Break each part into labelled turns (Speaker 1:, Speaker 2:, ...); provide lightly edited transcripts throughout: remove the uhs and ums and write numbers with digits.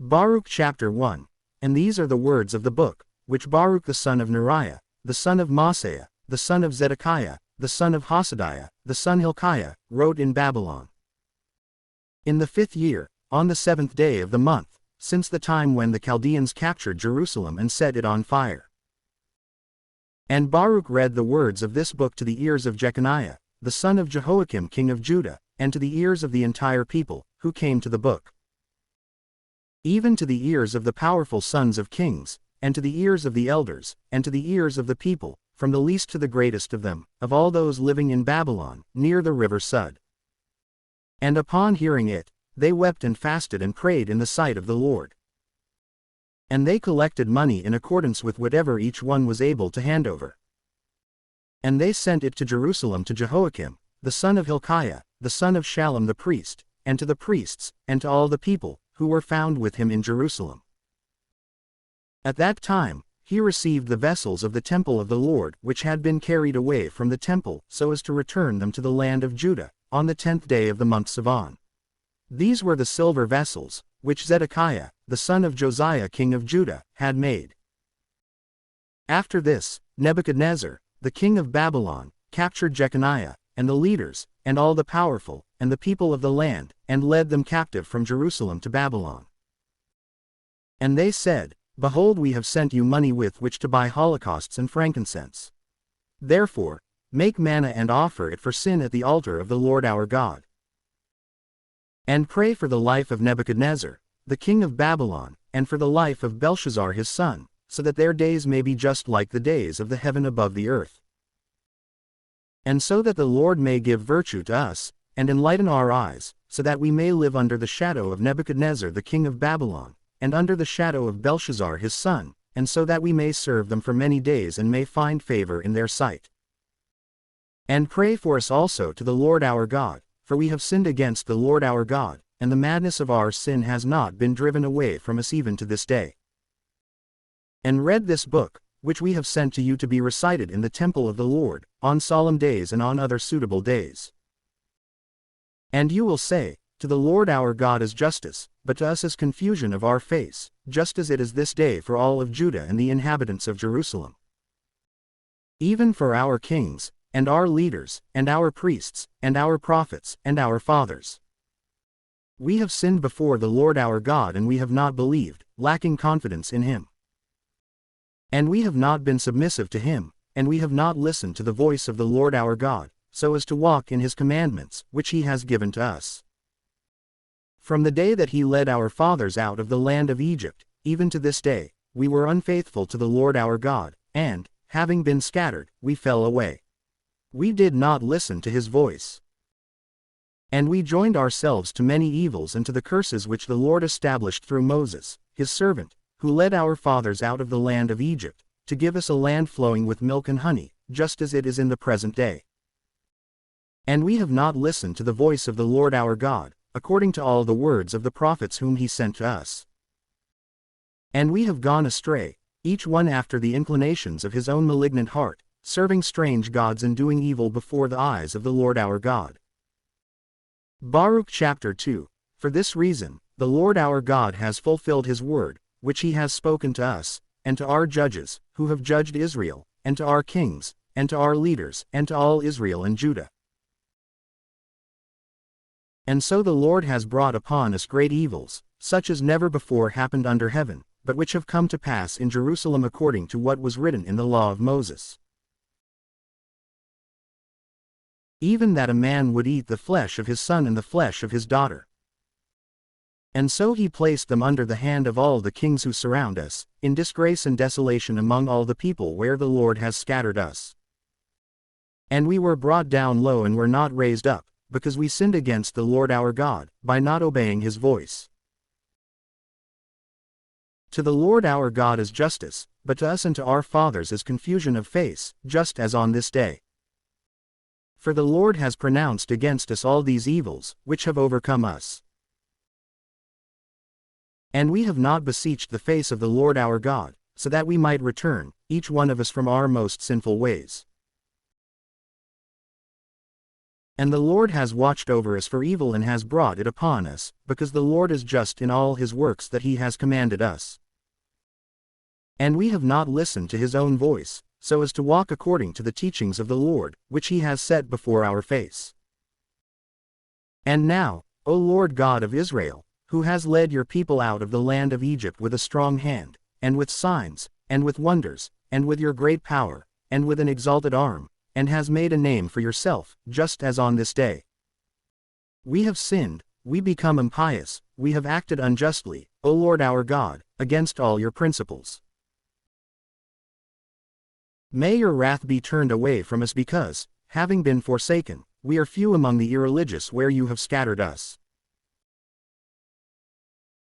Speaker 1: Baruch chapter 1. And these are the words of the book, which Baruch the son of Neriah, the son of Maaseiah, the son of Zedekiah, the son of Hasadiah, the son Hilkiah, wrote in Babylon. In the 5th year, on the 7th day of the month, since the time when the Chaldeans captured Jerusalem and set it on fire. And Baruch read the words of this book to the ears of Jeconiah, the son of Jehoiakim king of Judah, and to the ears of the entire people, who came to the book. Even to the ears of the powerful sons of kings, and to the ears of the elders, and to the ears of the people, from the least to the greatest of them, of all those living in Babylon, near the river Sud. And upon hearing it, they wept and fasted and prayed in the sight of the Lord. And they collected money in accordance with whatever each one was able to hand over. And they sent it to Jerusalem to Jehoiakim, the son of Hilkiah, the son of Shallum the priest, and to the priests, and to all the people, who were found with him in Jerusalem. At that time, he received the vessels of the temple of the Lord which had been carried away from the temple so as to return them to the land of Judah, on the 10th day of the month Sivan. These were the silver vessels, which Zedekiah, the son of Josiah king of Judah, had made. After this, Nebuchadnezzar, the king of Babylon, captured Jeconiah, and the leaders, and all the powerful, and the people of the land, and led them captive from Jerusalem to Babylon. And they said, Behold, we have sent you money with which to buy holocausts and frankincense. Therefore, make manna and offer it for sin at the altar of the Lord our God. And pray for the life of Nebuchadnezzar, the king of Babylon, and for the life of Belshazzar his son, so that their days may be just like the days of the heaven above the earth. And so that the Lord may give virtue to us, and enlighten our eyes, so that we may live under the shadow of Nebuchadnezzar the king of Babylon, and under the shadow of Belshazzar his son, and so that we may serve them for many days and may find favor in their sight. And pray for us also to the Lord our God, for we have sinned against the Lord our God, and the madness of our sin has not been driven away from us even to this day. And read this book, which we have sent to you to be recited in the temple of the Lord, on solemn days and on other suitable days. And you will say, To the Lord our God is justice, but to us is confusion of our face, just as it is this day for all of Judah and the inhabitants of Jerusalem. Even for our kings, and our leaders, and our priests, and our prophets, and our fathers. We have sinned before the Lord our God, and we have not believed, lacking confidence in him. And we have not been submissive to him, and we have not listened to the voice of the Lord our God, so as to walk in his commandments, which he has given to us. From the day that he led our fathers out of the land of Egypt, even to this day, we were unfaithful to the Lord our God, and, having been scattered, we fell away. We did not listen to his voice. And we joined ourselves to many evils and to the curses which the Lord established through Moses, his servant, who led our fathers out of the land of Egypt, to give us a land flowing with milk and honey, just as it is in the present day. And we have not listened to the voice of the Lord our God, according to all the words of the prophets whom he sent to us. And we have gone astray, each one after the inclinations of his own malignant heart, serving strange gods and doing evil before the eyes of the Lord our God. Baruch chapter 2. For this reason, the Lord our God has fulfilled his word, which he has spoken to us, and to our judges, who have judged Israel, and to our kings, and to our leaders, and to all Israel and Judah. And so the Lord has brought upon us great evils, such as never before happened under heaven, but which have come to pass in Jerusalem according to what was written in the law of Moses. Even that a man would eat the flesh of his son and the flesh of his daughter. And so he placed them under the hand of all the kings who surround us, in disgrace and desolation among all the people where the Lord has scattered us. And we were brought down low and were not raised up, because we sinned against the Lord our God, by not obeying his voice. To the Lord our God is justice, but to us and to our fathers is confusion of face, just as on this day. For the Lord has pronounced against us all these evils, which have overcome us. And we have not beseeched the face of the Lord our God, so that we might return, each one of us from our most sinful ways. And the Lord has watched over us for evil and has brought it upon us, because the Lord is just in all his works that he has commanded us. And we have not listened to his own voice, so as to walk according to the teachings of the Lord, which he has set before our face. And now, O Lord God of Israel, who has led your people out of the land of Egypt with a strong hand, and with signs, and with wonders, and with your great power, and with an exalted arm, and has made a name for yourself, just as on this day. We have sinned, we become impious, we have acted unjustly, O Lord our God, against all your principles. May your wrath be turned away from us because, having been forsaken, we are few among the irreligious where you have scattered us.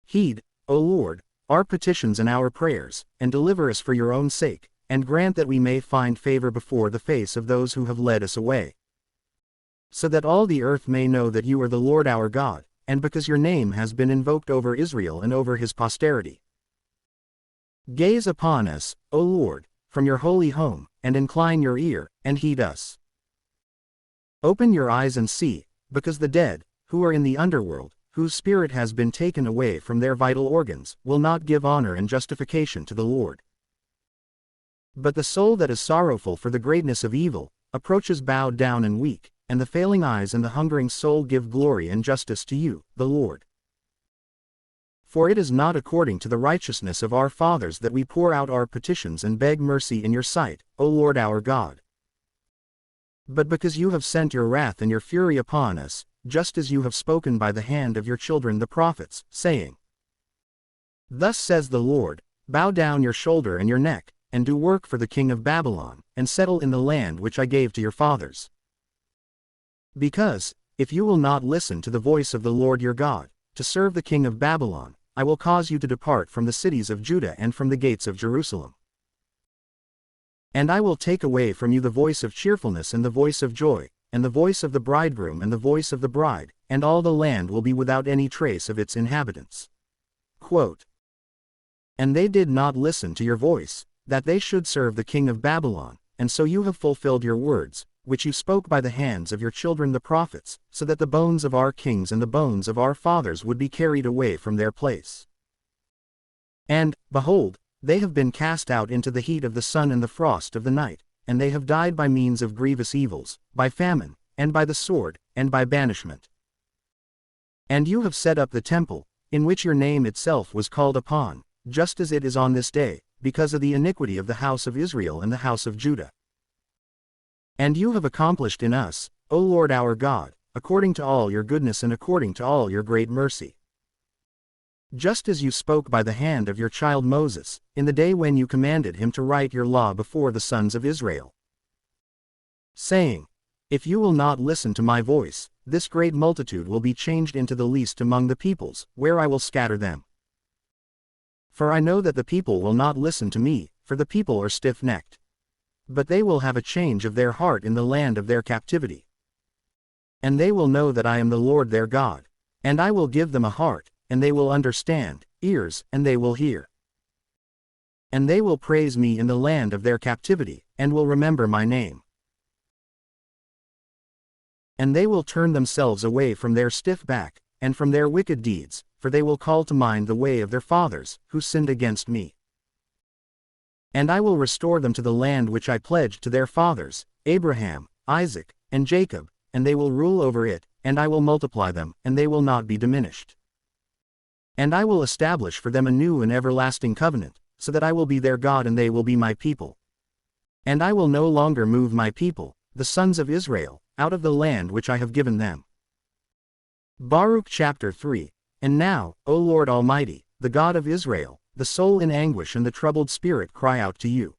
Speaker 1: Heed, O Lord, our petitions and our prayers, and deliver us for your own sake, and grant that we may find favor before the face of those who have led us away. So that all the earth may know that you are the Lord our God, and because your name has been invoked over Israel and over his posterity. Gaze upon us, O Lord, from your holy home, and incline your ear, and heed us. Open your eyes and see, because the dead, who are in the underworld, whose spirit has been taken away from their vital organs, will not give honor and justification to the Lord. But the soul that is sorrowful for the greatness of evil, approaches bowed down and weak, and the failing eyes and the hungering soul give glory and justice to you, the Lord. For it is not according to the righteousness of our fathers that we pour out our petitions and beg mercy in your sight, O Lord our God. But because you have sent your wrath and your fury upon us, just as you have spoken by the hand of your children the prophets, saying, Thus says the Lord, bow down your shoulder and your neck, and do work for the king of Babylon, and settle in the land which I gave to your fathers. Because, if you will not listen to the voice of the Lord your God, to serve the king of Babylon, I will cause you to depart from the cities of Judah and from the gates of Jerusalem. And I will take away from you the voice of cheerfulness and the voice of joy, and the voice of the bridegroom and the voice of the bride, and all the land will be without any trace of its inhabitants. Quote, And they did not listen to your voice, that they should serve the king of Babylon, and so you have fulfilled your words, which you spoke by the hands of your children the prophets, so that the bones of our kings and the bones of our fathers would be carried away from their place. And, behold, they have been cast out into the heat of the sun and the frost of the night, and they have died by means of grievous evils, by famine, and by the sword, and by banishment. And you have set up the temple, in which your name itself was called upon, just as it is on this day, because of the iniquity of the house of Israel and the house of Judah. And you have accomplished in us, O Lord our God, according to all your goodness and according to all your great mercy. Just as you spoke by the hand of your child Moses, in the day when you commanded him to write your law before the sons of Israel, saying, If you will not listen to my voice, this great multitude will be changed into the least among the peoples, where I will scatter them. For I know that the people will not listen to me, for the people are stiff-necked. But they will have a change of their heart in the land of their captivity. And they will know that I am the Lord their God, and I will give them a heart, and they will understand, ears, and they will hear. And they will praise me in the land of their captivity, and will remember my name. And they will turn themselves away from their stiff back, and from their wicked deeds, for they will call to mind the way of their fathers, who sinned against me. And I will restore them to the land which I pledged to their fathers, Abraham, Isaac, and Jacob, and they will rule over it, and I will multiply them, and they will not be diminished. And I will establish for them a new and everlasting covenant, so that I will be their God and they will be my people. And I will no longer move my people, the sons of Israel, out of the land which I have given them. Baruch chapter 3. And now, O Lord Almighty, the God of Israel, the soul in anguish and the troubled spirit cry out to you.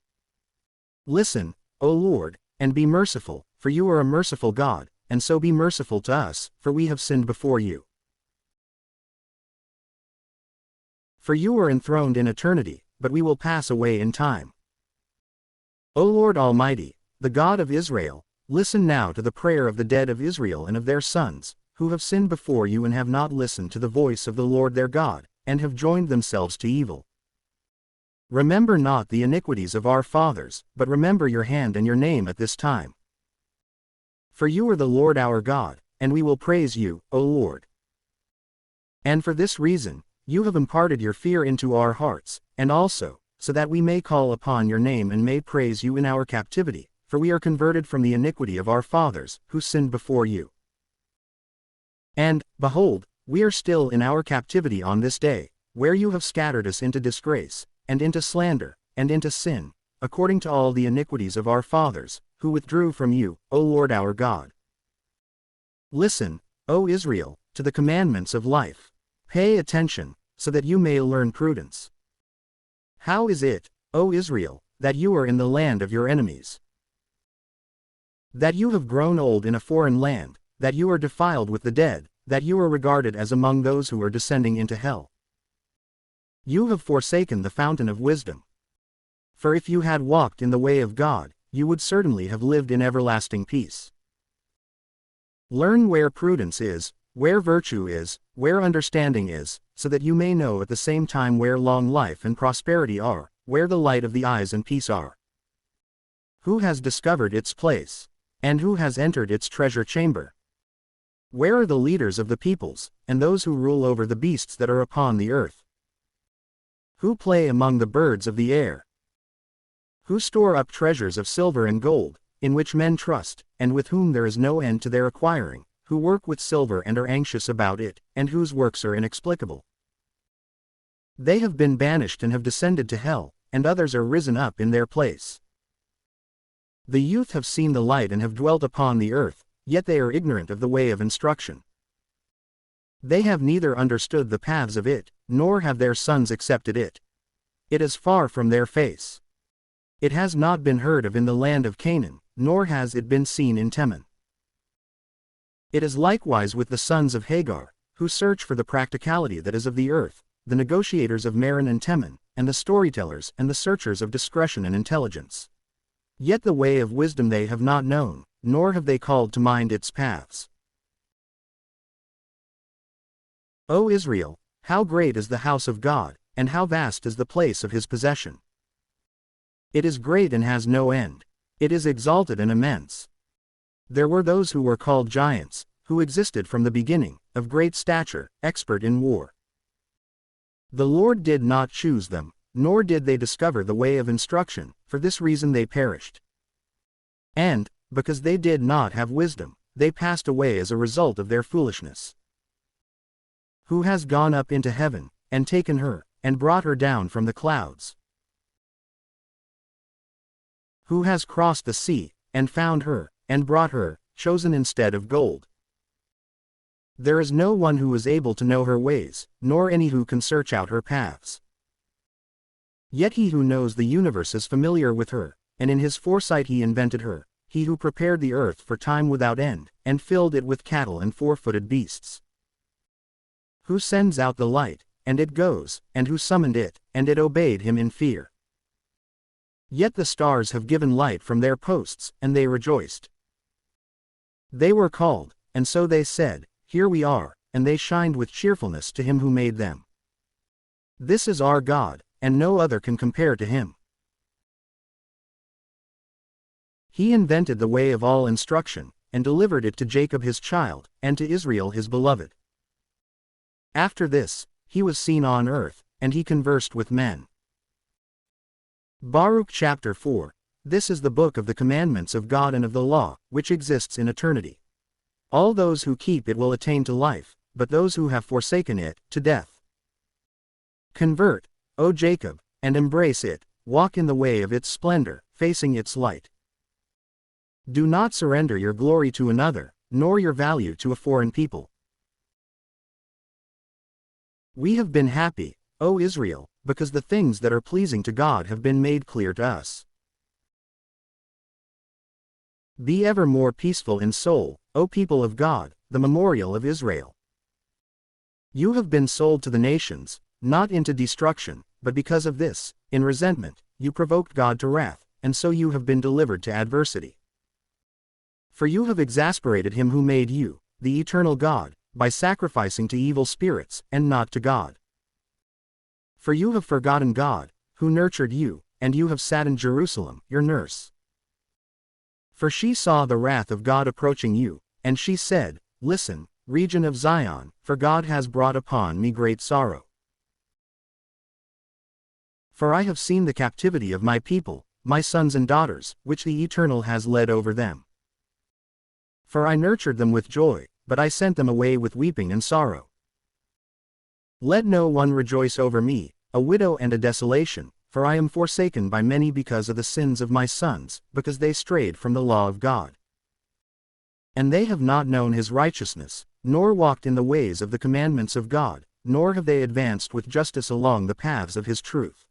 Speaker 1: Listen, O Lord, and be merciful, for you are a merciful God, and so be merciful to us, for we have sinned before you. For you are enthroned in eternity, but we will pass away in time. O Lord Almighty, the God of Israel, listen now to the prayer of the dead of Israel and of their sons, who have sinned before you and have not listened to the voice of the Lord their God, and have joined themselves to evil. Remember not the iniquities of our fathers, but remember your hand and your name at this time. For you are the Lord our God, and we will praise you, O Lord. And for this reason, you have imparted your fear into our hearts, and also, so that we may call upon your name and may praise you in our captivity, for we are converted from the iniquity of our fathers, who sinned before you. And, behold, we are still in our captivity on this day, where you have scattered us into disgrace, and into slander, and into sin, according to all the iniquities of our fathers, who withdrew from you, O Lord our God. Listen, O Israel, to the commandments of life. Pay attention, so that you may learn prudence. How is it, O Israel, that you are in the land of your enemies? That you have grown old in a foreign land, that you are defiled with the dead, that you are regarded as among those who are descending into hell. You have forsaken the fountain of wisdom. For if you had walked in the way of God, you would certainly have lived in everlasting peace. Learn where prudence is, where virtue is, where understanding is, so that you may know at the same time where long life and prosperity are, where the light of the eyes and peace are. Who has discovered its place? And who has entered its treasure chamber? Where are the leaders of the peoples, and those who rule over the beasts that are upon the earth? Who play among the birds of the air? Who store up treasures of silver and gold, in which men trust, and with whom there is no end to their acquiring, who work with silver and are anxious about it, and whose works are inexplicable? They have been banished and have descended to hell, and others are risen up in their place. The youth have seen the light and have dwelt upon the earth, yet they are ignorant of the way of instruction. They have neither understood the paths of it, nor have their sons accepted it. It is far from their face. It has not been heard of in the land of Canaan, nor has it been seen in Teman. It is likewise with the sons of Hagar, who search for the practicality that is of the earth, the negotiators of Meron and Teman, and the storytellers and the searchers of discretion and intelligence. Yet the way of wisdom they have not known, nor have they called to mind its paths. O Israel, how great is the house of God, and how vast is the place of his possession! It is great and has no end. It is exalted and immense. There were those who were called giants, who existed from the beginning, of great stature, expert in war. The Lord did not choose them, nor did they discover the way of instruction, for this reason they perished. And, because they did not have wisdom, they passed away as a result of their foolishness. Who has gone up into heaven, and taken her, and brought her down from the clouds? Who has crossed the sea, and found her, and brought her, chosen instead of gold? There is no one who is able to know her ways, nor any who can search out her paths. Yet he who knows the universe is familiar with her, and in his foresight he invented her, he who prepared the earth for time without end, and filled it with cattle and four-footed beasts. Who sends out the light, and it goes, and who summoned it, and it obeyed him in fear. Yet the stars have given light from their posts, and they rejoiced. They were called, and so they said, Here we are, and they shined with cheerfulness to him who made them. This is our God, and no other can compare to him. He invented the way of all instruction, and delivered it to Jacob his child, and to Israel his beloved. After this, he was seen on earth, and he conversed with men. Baruch chapter 4. This is the book of the commandments of God and of the law, which exists in eternity. All those who keep it will attain to life, but those who have forsaken it, to death. Convert, O Jacob, and embrace it, walk in the way of its splendor, facing its light. Do not surrender your glory to another, nor your value to a foreign people. We have been happy, O Israel, because the things that are pleasing to God have been made clear to us. Be ever more peaceful in soul, O people of God, the memorial of Israel. You have been sold to the nations, not into destruction, but because of this, in resentment, you provoked God to wrath, and so you have been delivered to adversity. For you have exasperated him who made you, the eternal God, by sacrificing to evil spirits, and not to God. For you have forgotten God, who nurtured you, and you have sat in Jerusalem, your nurse. For she saw the wrath of God approaching you, and she said, Listen, region of Zion, for God has brought upon me great sorrow. For I have seen the captivity of my people, my sons and daughters, which the Eternal has led over them. For I nurtured them with joy, but I sent them away with weeping and sorrow. Let no one rejoice over me, a widow and a desolation, for I am forsaken by many because of the sins of my sons, because they strayed from the law of God. And they have not known his righteousness, nor walked in the ways of the commandments of God, nor have they advanced with justice along the paths of his truth.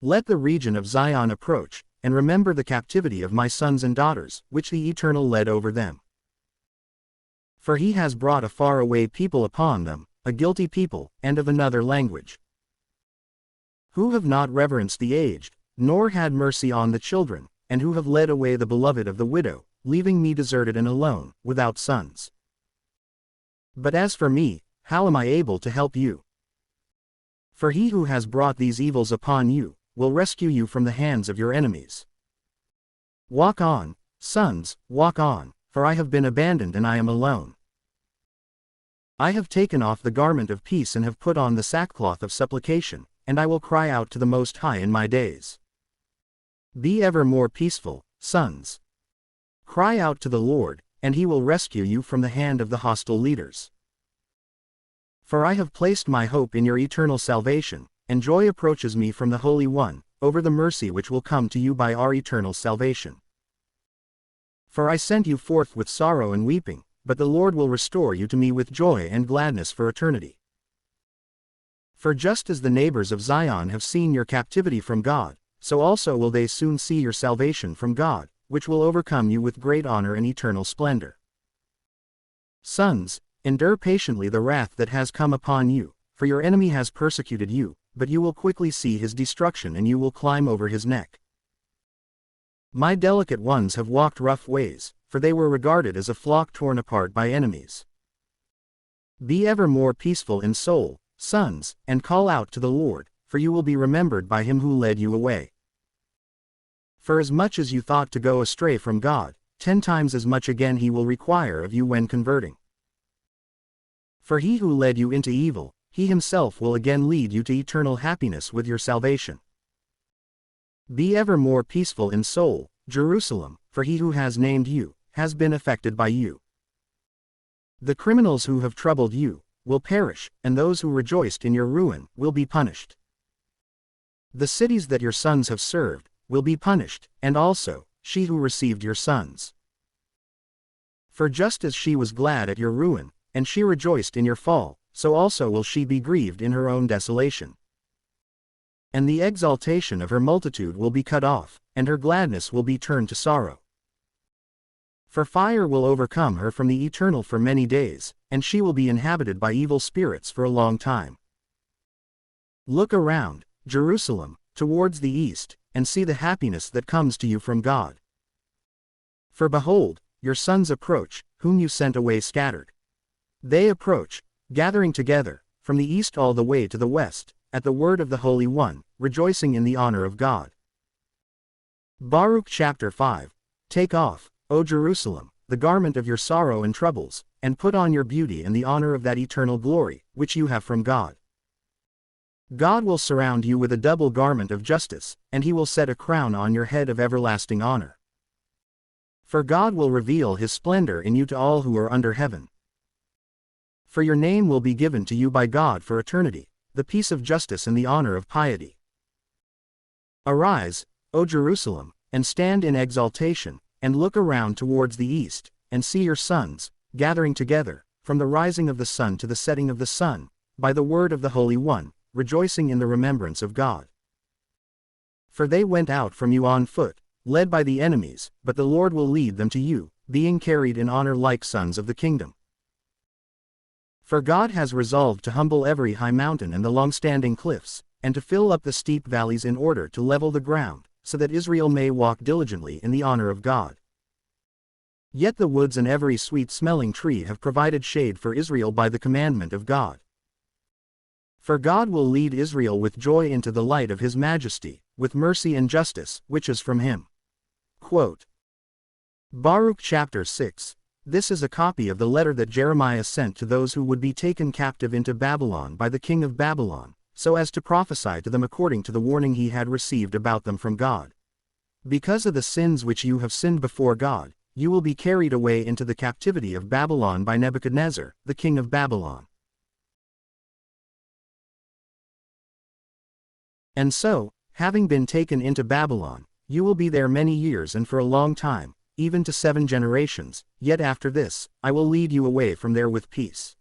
Speaker 1: Let the region of Zion approach, and remember the captivity of my sons and daughters, which the Eternal led over them. For he has brought a faraway people upon them, a guilty people, and of another language, who have not reverenced the aged, nor had mercy on the children, and who have led away the beloved of the widow, leaving me deserted and alone, without sons. But as for me, how am I able to help you? For he who has brought these evils upon you, will rescue you from the hands of your enemies. Walk on, sons, walk on, for I have been abandoned and I am alone. I have taken off the garment of peace and have put on the sackcloth of supplication, and I will cry out to the Most High in my days. Be ever more peaceful, sons. Cry out to the Lord, and he will rescue you from the hand of the hostile leaders. For I have placed my hope in your eternal salvation, and joy approaches me from the Holy One, over the mercy which will come to you by our eternal salvation. For I sent you forth with sorrow and weeping, but the Lord will restore you to me with joy and gladness for eternity. For just as the neighbors of Zion have seen your captivity from God, so also will they soon see your salvation from God, which will overcome you with great honor and eternal splendor. Sons, endure patiently the wrath that has come upon you, for your enemy has persecuted you, but you will quickly see his destruction and you will climb over his neck. My delicate ones have walked rough ways, for they were regarded as a flock torn apart by enemies. Be ever more peaceful in soul, sons, and call out to the Lord, for you will be remembered by him who led you away. For as much as you thought to go astray from God, 10 times as much again he will require of you when converting. For he who led you into evil, he himself will again lead you to eternal happiness with your salvation. Be ever more peaceful in soul, Jerusalem, for he who has named you, has been affected by you. The criminals who have troubled you, will perish, and those who rejoiced in your ruin, will be punished. The cities that your sons have served, will be punished, and also, she who received your sons. For just as she was glad at your ruin, and she rejoiced in your fall, so also will she be grieved in her own desolation. And the exaltation of her multitude will be cut off, and her gladness will be turned to sorrow. For fire will overcome her from the Eternal for many days, and she will be inhabited by evil spirits for a long time. Look around, Jerusalem, towards the east, and see the happiness that comes to you from God. For behold, your sons approach, whom you sent away scattered. They approach, gathering together, from the east all the way to the west, at the word of the Holy One, rejoicing in the honor of God. Baruch chapter 5. Take off, O Jerusalem, the garment of your sorrow and troubles, and put on your beauty and the honor of that eternal glory, which you have from God. God will surround you with a double garment of justice, and he will set a crown on your head of everlasting honor. For God will reveal his splendor in you to all who are under heaven. For your name will be given to you by God for eternity, the peace of justice and the honor of piety. Arise, O Jerusalem, and stand in exaltation, and look around towards the east, and see your sons, gathering together, from the rising of the sun to the setting of the sun, by the word of the Holy One, rejoicing in the remembrance of God. For they went out from you on foot, led by the enemies, but the Lord will lead them to you, being carried in honor like sons of the kingdom. For God has resolved to humble every high mountain and the long-standing cliffs, and to fill up the steep valleys in order to level the ground, so that Israel may walk diligently in the honor of God. Yet the woods and every sweet-smelling tree have provided shade for Israel by the commandment of God. For God will lead Israel with joy into the light of his majesty, with mercy and justice, which is from him. Quote, Baruch chapter 6. This is a copy of the letter that Jeremiah sent to those who would be taken captive into Babylon by the king of Babylon, so as to prophesy to them according to the warning he had received about them from God. Because of the sins which you have sinned before God, you will be carried away into the captivity of Babylon by Nebuchadnezzar, the king of Babylon. And so, having been taken into Babylon, you will be there many years and for a long time, even to 7 generations, yet after this, I will lead you away from there with peace.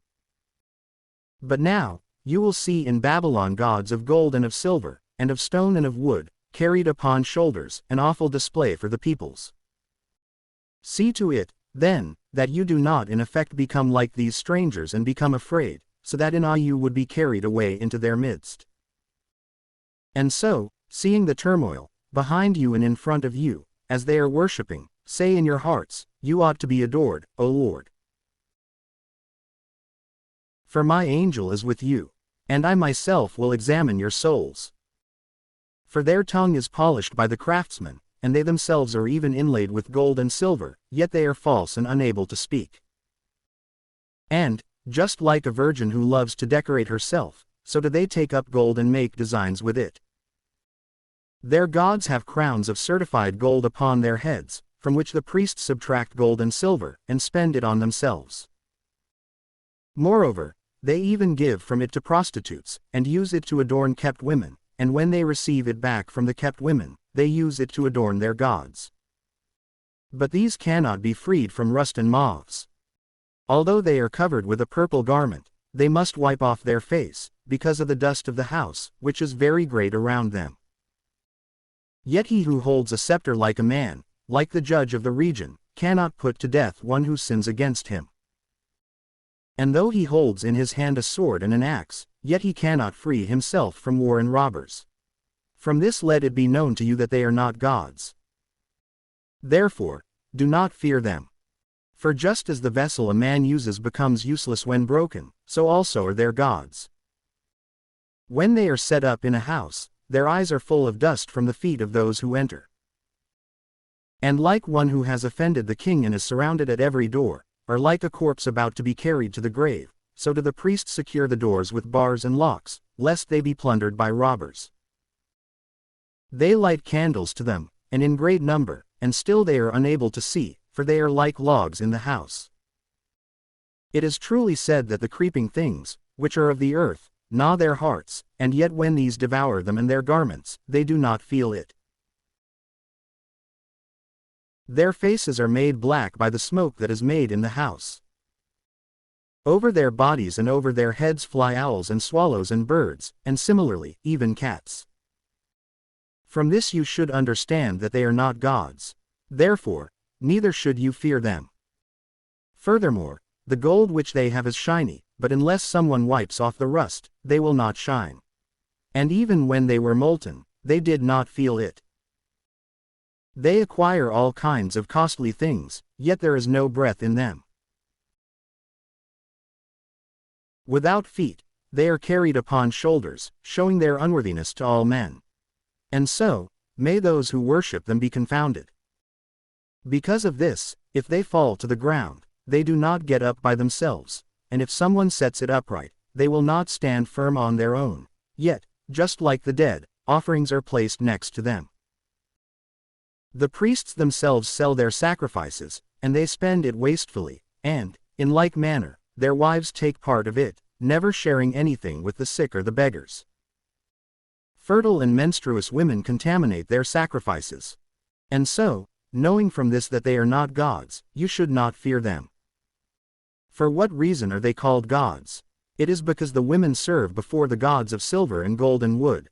Speaker 1: But now, you will see in Babylon gods of gold and of silver, and of stone and of wood, carried upon shoulders, an awful display for the peoples. See to it, then, that you do not in effect become like these strangers and become afraid, so that in awe you would be carried away into their midst. And so, seeing the turmoil, behind you and in front of you, as they are worshipping, say in your hearts, you ought to be adored, O Lord. For my angel is with you, and I myself will examine your souls. For their tongue is polished by the craftsman, and they themselves are even inlaid with gold and silver, yet they are false and unable to speak. And, just like a virgin who loves to decorate herself, so do they take up gold and make designs with it. Their gods have crowns of certified gold upon their heads, from which the priests subtract gold and silver, and spend it on themselves. Moreover, they even give from it to prostitutes, and use it to adorn kept women, and when they receive it back from the kept women, they use it to adorn their gods. But these cannot be freed from rust and moths. Although they are covered with a purple garment, they must wipe off their face, because of the dust of the house, which is very great around them. Yet he who holds a scepter like a man, like the judge of the region, cannot put to death one who sins against him. And though he holds in his hand a sword and an axe, yet he cannot free himself from war and robbers. From this let it be known to you that they are not gods. Therefore, do not fear them. For just as the vessel a man uses becomes useless when broken, so also are their gods. When they are set up in a house, their eyes are full of dust from the feet of those who enter. And like one who has offended the king and is surrounded at every door, or like a corpse about to be carried to the grave, so do the priests secure the doors with bars and locks, lest they be plundered by robbers. They light candles to them, and in great number, and still they are unable to see, for they are like logs in the house. It is truly said that the creeping things, which are of the earth, gnaw their hearts, and yet when these devour them and their garments, they do not feel it. Their faces are made black by the smoke that is made in the house. Over their bodies and over their heads fly owls and swallows and birds, and similarly, even cats. From this you should understand that they are not gods. Therefore, neither should you fear them. Furthermore, the gold which they have is shiny, but unless someone wipes off the rust, they will not shine. And even when they were molten, they did not feel it. They acquire all kinds of costly things, yet there is no breath in them. Without feet, they are carried upon shoulders, showing their unworthiness to all men. And so, may those who worship them be confounded. Because of this, if they fall to the ground, they do not get up by themselves, and if someone sets it upright, they will not stand firm on their own. Yet, just like the dead, offerings are placed next to them. The priests themselves sell their sacrifices, and they spend it wastefully, and, in like manner, their wives take part of it, never sharing anything with the sick or the beggars. Fertile and menstruous women contaminate their sacrifices. And so, knowing from this that they are not gods, you should not fear them. For what reason are they called gods? It is because the women serve before the gods of silver and gold and wood.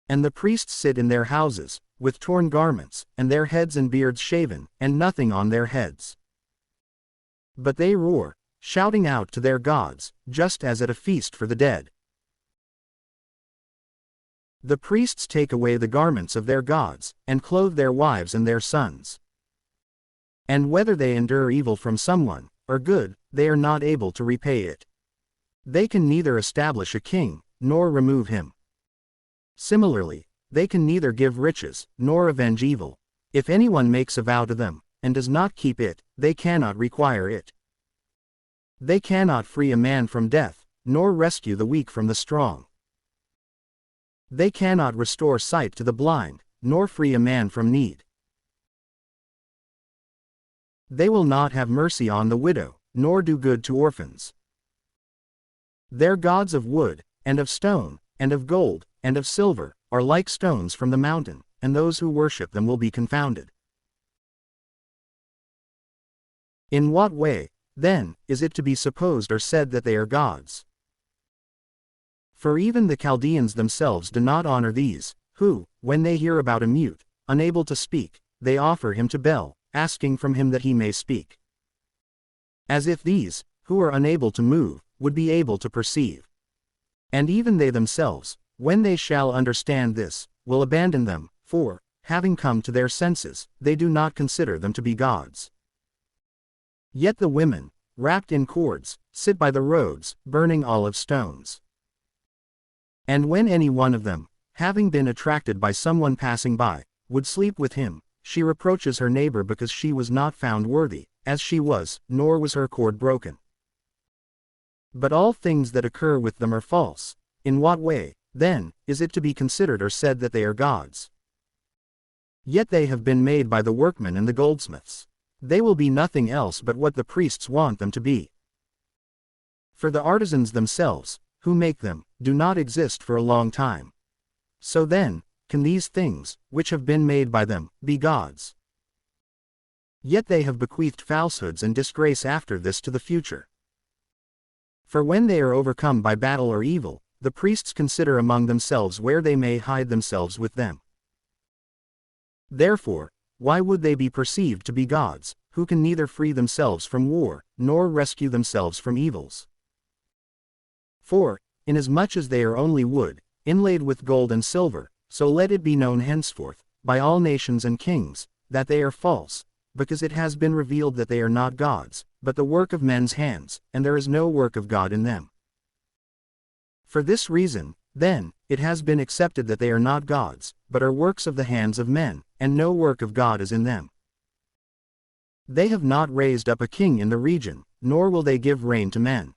Speaker 1: And the priests sit in their houses, with torn garments, and their heads and beards shaven, and nothing on their heads. But they roar, shouting out to their gods, just as at a feast for the dead. The priests take away the garments of their gods, and clothe their wives and their sons. And whether they endure evil from someone, or good, they are not able to repay it. They can neither establish a king, nor remove him. Similarly, they can neither give riches, nor avenge evil. If anyone makes a vow to them, and does not keep it, they cannot require it. They cannot free a man from death, nor rescue the weak from the strong. They cannot restore sight to the blind, nor free a man from need. They will not have mercy on the widow, nor do good to orphans. Their gods of wood, and of stone, and of gold, and of silver, are like stones from the mountain, and those who worship them will be confounded. In what way, then, is it to be supposed or said that they are gods? For even the Chaldeans themselves do not honor these, who, when they hear about a mute, unable to speak, they offer him to Bel, asking from him that he may speak. As if these, who are unable to move, would be able to perceive. And even they themselves, when they shall understand this, will abandon them, for, having come to their senses, they do not consider them to be gods. Yet the women, wrapped in cords, sit by the roads, burning olive stones. And when any one of them, having been attracted by someone passing by, would sleep with him, she reproaches her neighbor because she was not found worthy, as she was, nor was her cord broken. But all things that occur with them are false. In what way, then, is it to be considered or said that they are gods? Yet they have been made by the workmen and the goldsmiths. They will be nothing else but what the priests want them to be. For the artisans themselves, who make them, do not exist for a long time. So then, can these things, which have been made by them, be gods? Yet they have bequeathed falsehoods and disgrace after this to the future. For when they are overcome by battle or evil, the priests consider among themselves where they may hide themselves with them. Therefore, why would they be perceived to be gods, who can neither free themselves from war, nor rescue themselves from evils? For, inasmuch as they are only wood, inlaid with gold and silver, so let it be known henceforth, by all nations and kings, that they are false, because it has been revealed that they are not gods, but the work of men's hands, and there is no work of God in them. For this reason, then, it has been accepted that they are not gods, but are works of the hands of men, and no work of God is in them. They have not raised up a king in the region, nor will they give reign to men.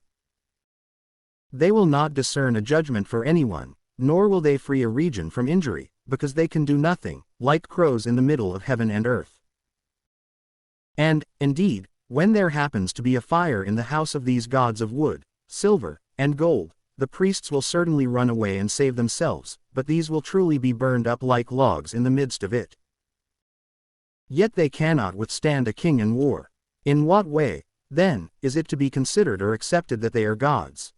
Speaker 1: They will not discern a judgment for anyone, nor will they free a region from injury, because they can do nothing, like crows in the middle of heaven and earth. And, indeed, when there happens to be a fire in the house of these gods of wood, silver, and gold, the priests will certainly run away and save themselves, but these will truly be burned up like logs in the midst of it. Yet they cannot withstand a king in war. In what way, then, is it to be considered or accepted that they are gods?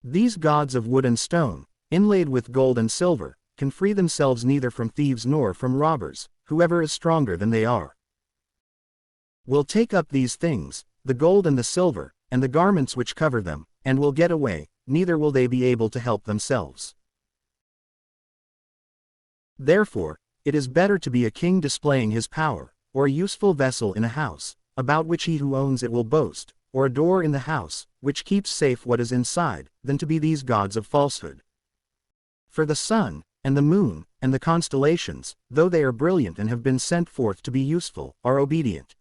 Speaker 1: These gods of wood and stone, inlaid with gold and silver, can free themselves neither from thieves nor from robbers, whoever is stronger than they are. Will take up these things, the gold and the silver, and the garments which cover them, and will get away, neither will they be able to help themselves. Therefore, it is better to be a king displaying his power, or a useful vessel in a house, about which he who owns it will boast, or a door in the house, which keeps safe what is inside, than to be these gods of falsehood. For the sun, and the moon, and the constellations, though they are brilliant and have been sent forth to be useful, are obedient.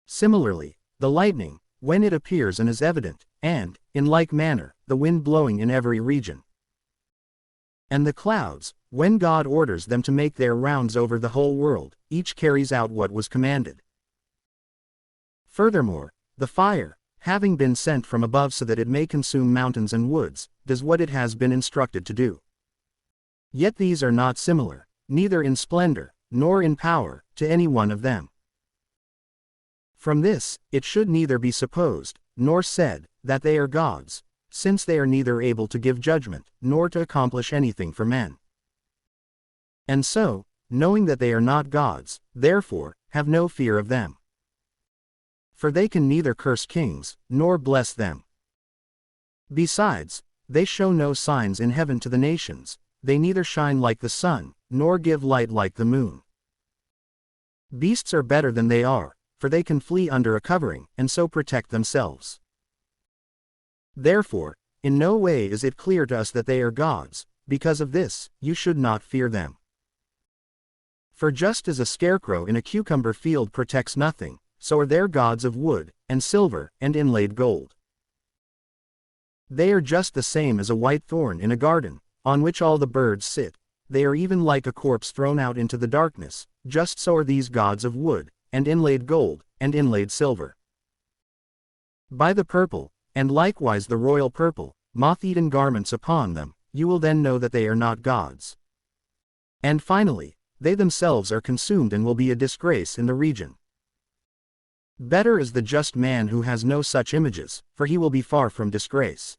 Speaker 1: Similarly, the lightning, when it appears and is evident, and, in like manner, the wind blowing in every region. And the clouds, when God orders them to make their rounds over the whole world, each carries out what was commanded. Furthermore, the fire, having been sent from above so that it may consume mountains and woods, does what it has been instructed to do. Yet these are not similar, neither in splendor, nor in power, to any one of them. From this, it should neither be supposed, nor said, that they are gods, since they are neither able to give judgment, nor to accomplish anything for men. And so, knowing that they are not gods, therefore, have no fear of them. For they can neither curse kings, nor bless them. Besides, they show no signs in heaven to the nations, they neither shine like the sun, nor give light like the moon. Beasts are better than they are, for they can flee under a covering, and so protect themselves. Therefore, in no way is it clear to us that they are gods. Because of this, you should not fear them. For just as a scarecrow in a cucumber field protects nothing, so are their gods of wood, and silver, and inlaid gold. They are just the same as a white thorn in a garden, on which all the birds sit. They are even like a corpse thrown out into the darkness, just so are these gods of wood, and inlaid gold, and inlaid silver. By the purple, and likewise the royal purple, moth-eaten garments upon them, you will then know that they are not gods. And finally, they themselves are consumed and will be a disgrace in the region. Better is the just man who has no such images, for he will be far from disgrace.